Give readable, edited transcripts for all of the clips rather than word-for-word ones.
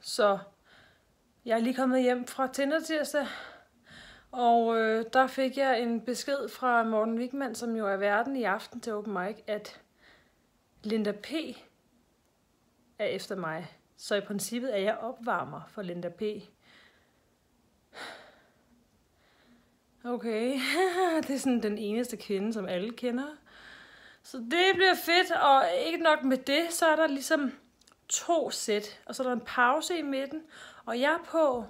Så jeg er lige kommet hjem fra Tinder-tirsdag, og der fik jeg en besked fra Morten Wigman, som jo er værten i aften til Open Mic, at Linda P. er efter mig. Så i princippet er jeg opvarmer for Linda P. Okay, det er sådan den eneste kvinde, som alle kender. Så det bliver fedt, og ikke nok med det, så er der ligesom 2 sæt, og så er der en pause i midten, og jeg er på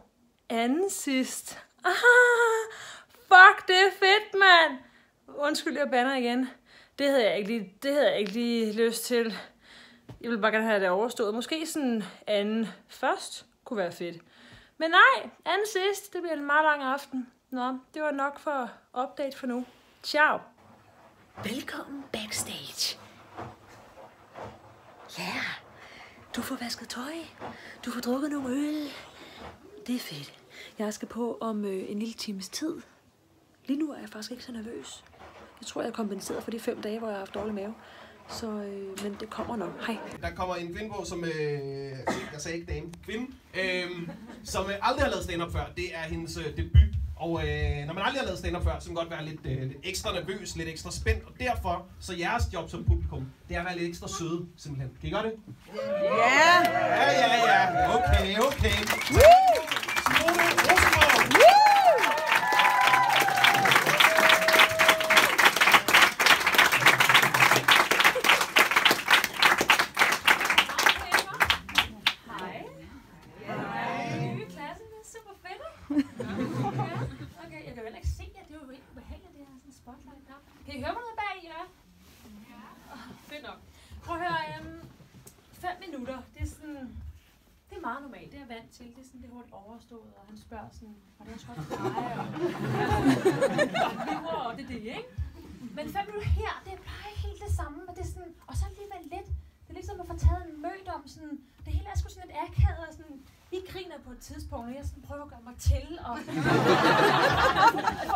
anden sidst. Fuck, det er fedt, mand! Undskyld, jeg bander igen. Det havde jeg ikke lige lyst til. Jeg ville bare gerne have det overstået. Måske sådan anden først kunne være fedt. Men nej, anden sidst, det bliver en meget lang aften. Nå, det var nok for update for nu. Ciao! Velkommen backstage. Ja, du får vasket tøj. Du får drukket nogle øl. Det er fedt. Jeg skal på om en lille times tid. Lige nu er jeg faktisk ikke så nervøs. Jeg tror, jeg er kompenseret for de 5 dage, hvor jeg har haft dårlig mave. Så, men det kommer nok. Hej. Der kommer en kvinde på, som, jeg sagde ikke dame, kvinde, som aldrig har lavet stand-up før. Det er hendes debut. Og når man aldrig har lavet stand-up før, så kan man godt være lidt ekstra nervøs, lidt ekstra spændt. Og derfor, så jeres job som publikum, det er at være lidt ekstra søde, simpelthen. Kan I gøre det? Ja! Ja. Okay. Simone Rosenborg! Kan I høre mig noget bag? Ja. Fedt nok. Prøv at høre, 5 minutter, det er sådan, det er meget normalt, det er jeg vant til. Det er sådan, det er hurtigt overstået, og han spørger sådan, og det er også godt for dig, og det er det, ikke? Men 5 minutter her, det er bare ikke helt det samme, men det er sådan, og så alligevel lidt. Det er ligesom at få taget en mødt om sådan, det hele er sgu sådan lidt akavet, og sådan, I griner på et tidspunkt, og jeg sådan prøver at gøre mig til, og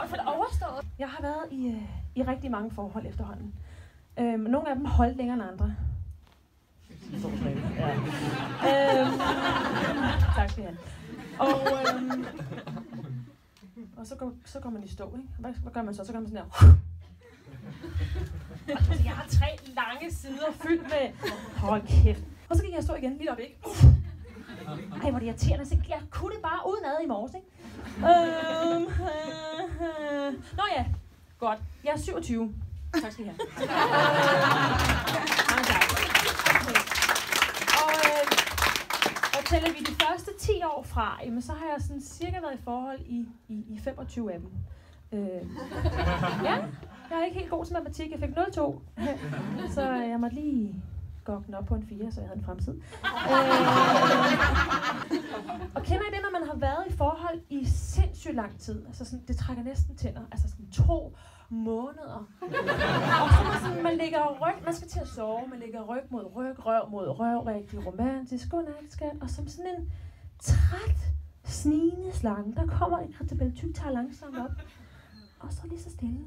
for det overstået. Jeg har været i rigtig mange forhold efterhånden. Nogle af dem holdt længere end andre. Ja. Tak skal I have. Og så går man i stå, ikke? Hvad gør man så? Så gør man sådan her. Altså, jeg har 3 lange sider fyldt med... Hold kæft. Og så gik jeg stå igen, lige op, ikke? Ej, hvor det irriterende. Så jeg kunne det bare udenad i morges, ikke? Nå ja, godt. Jeg er 27. Tak skal I have. Mange tak. Og tæller vi de første 10 år fra, jamen, så har jeg sådan cirka været i forhold i 25 af dem. Ja, jeg er ikke helt god til matematik. Jeg fik 0,2. Så jeg måtte lige gå op på en 4, så jeg havde en fremtid. Og kender I det, når man har været i forhold i sindssygt lang tid? Altså sådan, det trækker næsten tænder. Altså sådan 2 måneder. Og så sådan, man ligger ryg, man skal til at sove, man ligger ryg mod ryg, røv mod røv, rigtig romantisk, godnat, skat. Og som sådan en træt, snigende slange, der kommer en Christabel Tyk, tager langsomt op. Og så lige så stille.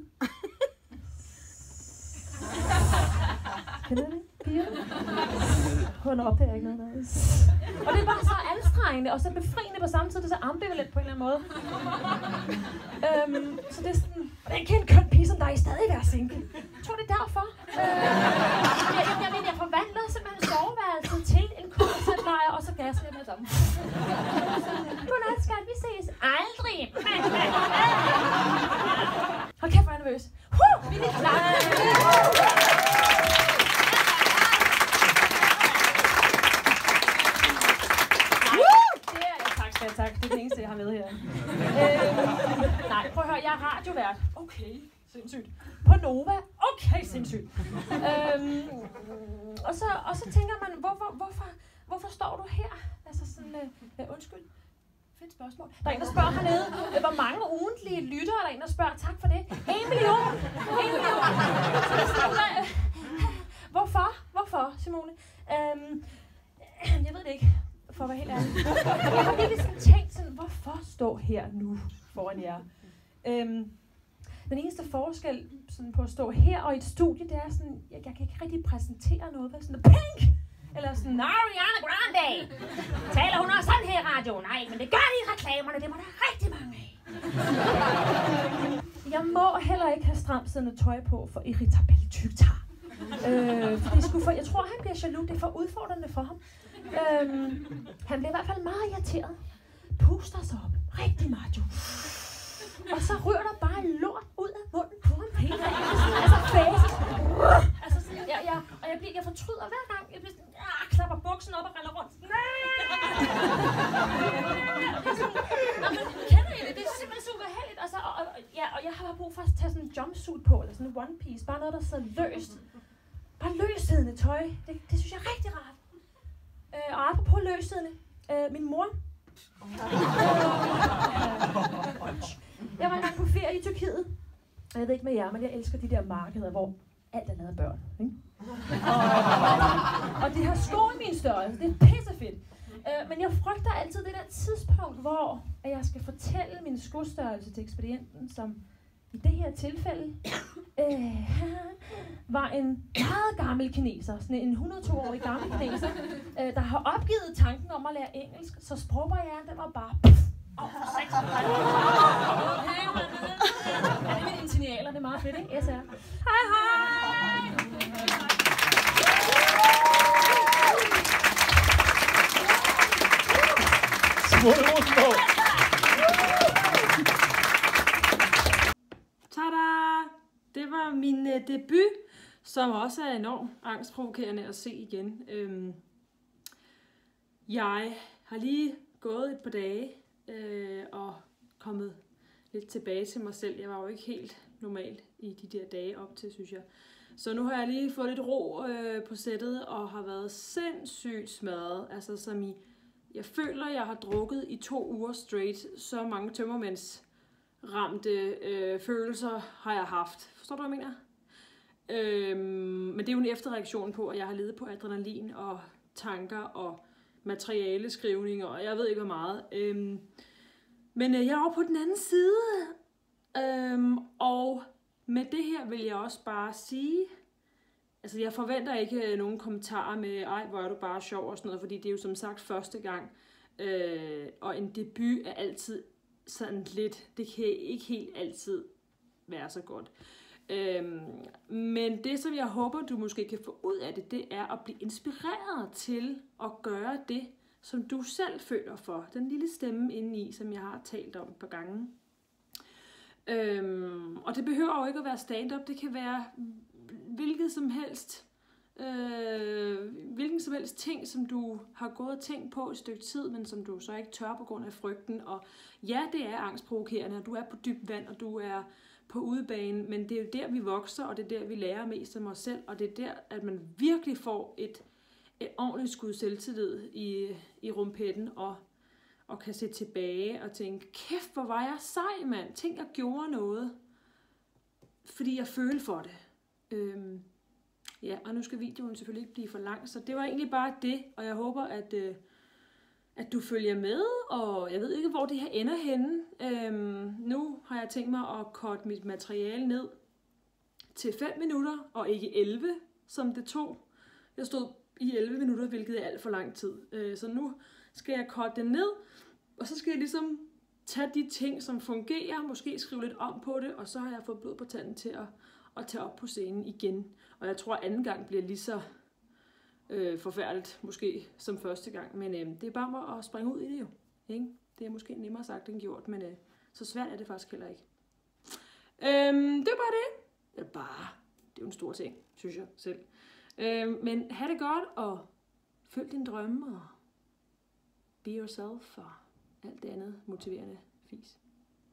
Kender du det? Piger? Hun opdager ikke noget. Og det er bare så anstrengende, og så befriende på samme tid. Det er så ambivalent på en eller anden måde. Så det er sådan, hvordan kan en køn pige som dig stadig være single? Jeg tror, det er derfor. Jeg forvandler simpelthen soveværelset til en korsetlejr, og så gasser jeg med sammen. Godnat, skat. Vi ses aldrig. Hold kæft, hvor er jeg nervøs. Vi er lige klar. Tak, det er det eneste, jeg har med her. Nej, prøv at høre, jeg er radiovært. Okay, sindssygt. På Nova. Okay, sindssygt. Og så tænker man, hvorfor står du her? Altså sådan, undskyld. Fedt spørgsmål. Der er en, der spørger hernede, hvor mange ugentlige lyttere, der er en, der spørger, tak for det. 1 million! 1 million! Hvorfor, Simone? Jeg ved det ikke. For at være helt ærlig. Jeg har virkelig sådan tænkt sådan, hvorfor stå her nu foran jer? Den eneste forskel sådan, på at stå her og i et studie, det er sådan, jeg kan ikke rigtig præsentere noget, hvad sådan Pink! Eller sådan, Ariana Grande! Taler hun også sådan radio, nej, men det gør de i reklamerne, det må der rigtig mange af. Jeg må heller ikke have stramsiddende tøj på for irritabel tyktar. Jeg tror, han bliver jaloux, det er for udfordrende for ham. Han bliver i hvert fald meget irriteret. Puster sig op, rigtig macho. Og så rører der bare lort ud af munden på ham hele dagen. Altså fæses. Altså sådan, jeg fortryder hver gang. Jeg bliver sådan, klapper buksen op og render rundt. Kender I det? Det er simpelthen så ubehageligt. Altså, og jeg har brug for at tage sådan en jumpsuit på, eller sådan en one piece. Bare noget, der sidder løst. Bare løssiddende tøj. Det synes jeg er rigtig rart. Og apropos løssiddende. Min mor. Jeg var engang på ferie i Tyrkiet. Jeg ved ikke med jer, men jeg elsker de der markeder, hvor alt er lavet af børn. Ikke? Og de har sko i min størrelse. Det er pissefedt. Men jeg frygter altid det der tidspunkt, hvor jeg skal fortælle min skostørrelse til ekspedienten, som i det her tilfælde var en meget gammel kineser, sådan en 102-årig gammel kineser, der har opgivet tanken om at lære engelsk, så sprogbarrieren, den var bare over 6. Ja, det er mine initialer, det er meget fedt, ikke? SR. Hej, hej! Tada! Det var min debut, som også er enormt angstprovokerende at se igen. Jeg har lige gået et par dage og kommet lidt tilbage til mig selv. Jeg var jo ikke helt normal i de der dage op til, synes jeg. Så nu har jeg lige fået lidt ro på sættet og har været sindssygt smadret. Altså som i, jeg føler, jeg har drukket i 2 uger straight. Så mange tømmermændsramte følelser har jeg haft. Forstår du, hvad jeg mener? Men det er jo en efterreaktion på, at jeg har levet på adrenalin og tanker og materialeskrivninger, og jeg ved ikke hvor meget. Men jeg er over på den anden side, og med det her vil jeg også bare sige, altså jeg forventer ikke nogen kommentarer med, ej hvor er du bare sjov og sådan noget, fordi det er jo som sagt første gang, og en debut er altid sådan lidt, det kan ikke helt altid være så godt. Men det, som jeg håber, du måske kan få ud af det, det er at blive inspireret til at gøre det, som du selv føler for. Den lille stemme indeni, som jeg har talt om et par gange. Og det behøver jo ikke at være stand-up. Det kan være hvilken som helst ting, som du har gået og tænkt på et stykke tid, men som du så ikke tør på grund af frygten. Og ja, det er angstprovokerende, og du er på dybt vand, og du er på udebane, men det er jo der, vi vokser, og det er der, vi lærer mest om os selv, og det er der, at man virkelig får et ordentligt skud selvtillid i rumpetten, og kan se tilbage og tænke, kæft, hvor var jeg sej, mand. Tænk, jeg gjorde noget, fordi jeg følte for det. Ja, og nu skal videoen selvfølgelig ikke blive for lang, så det var egentlig bare det, og jeg håber, at du følger med, og jeg ved ikke, hvor det her ender henne. Nu har jeg tænkt mig at korte mit materiale ned til 5 minutter, og ikke 11, som det tog. Jeg stod i 11 minutter, hvilket er alt for lang tid. Så nu skal jeg korte det ned, og så skal jeg ligesom tage de ting, som fungerer, måske skrive lidt om på det, og så har jeg fået blod på tanden til at tage op på scenen igen. Og jeg tror, at anden gang bliver lige så forfærdeligt, måske som første gang. Men det er bare at springe ud i det jo. Ikke? Det er måske nemmere sagt end gjort, men så svært er det faktisk heller ikke. Det er bare det. Det er jo en stor ting, synes jeg selv. Men have det godt, og følg din drømme, og be yourself, og alt det andet motiverende fis.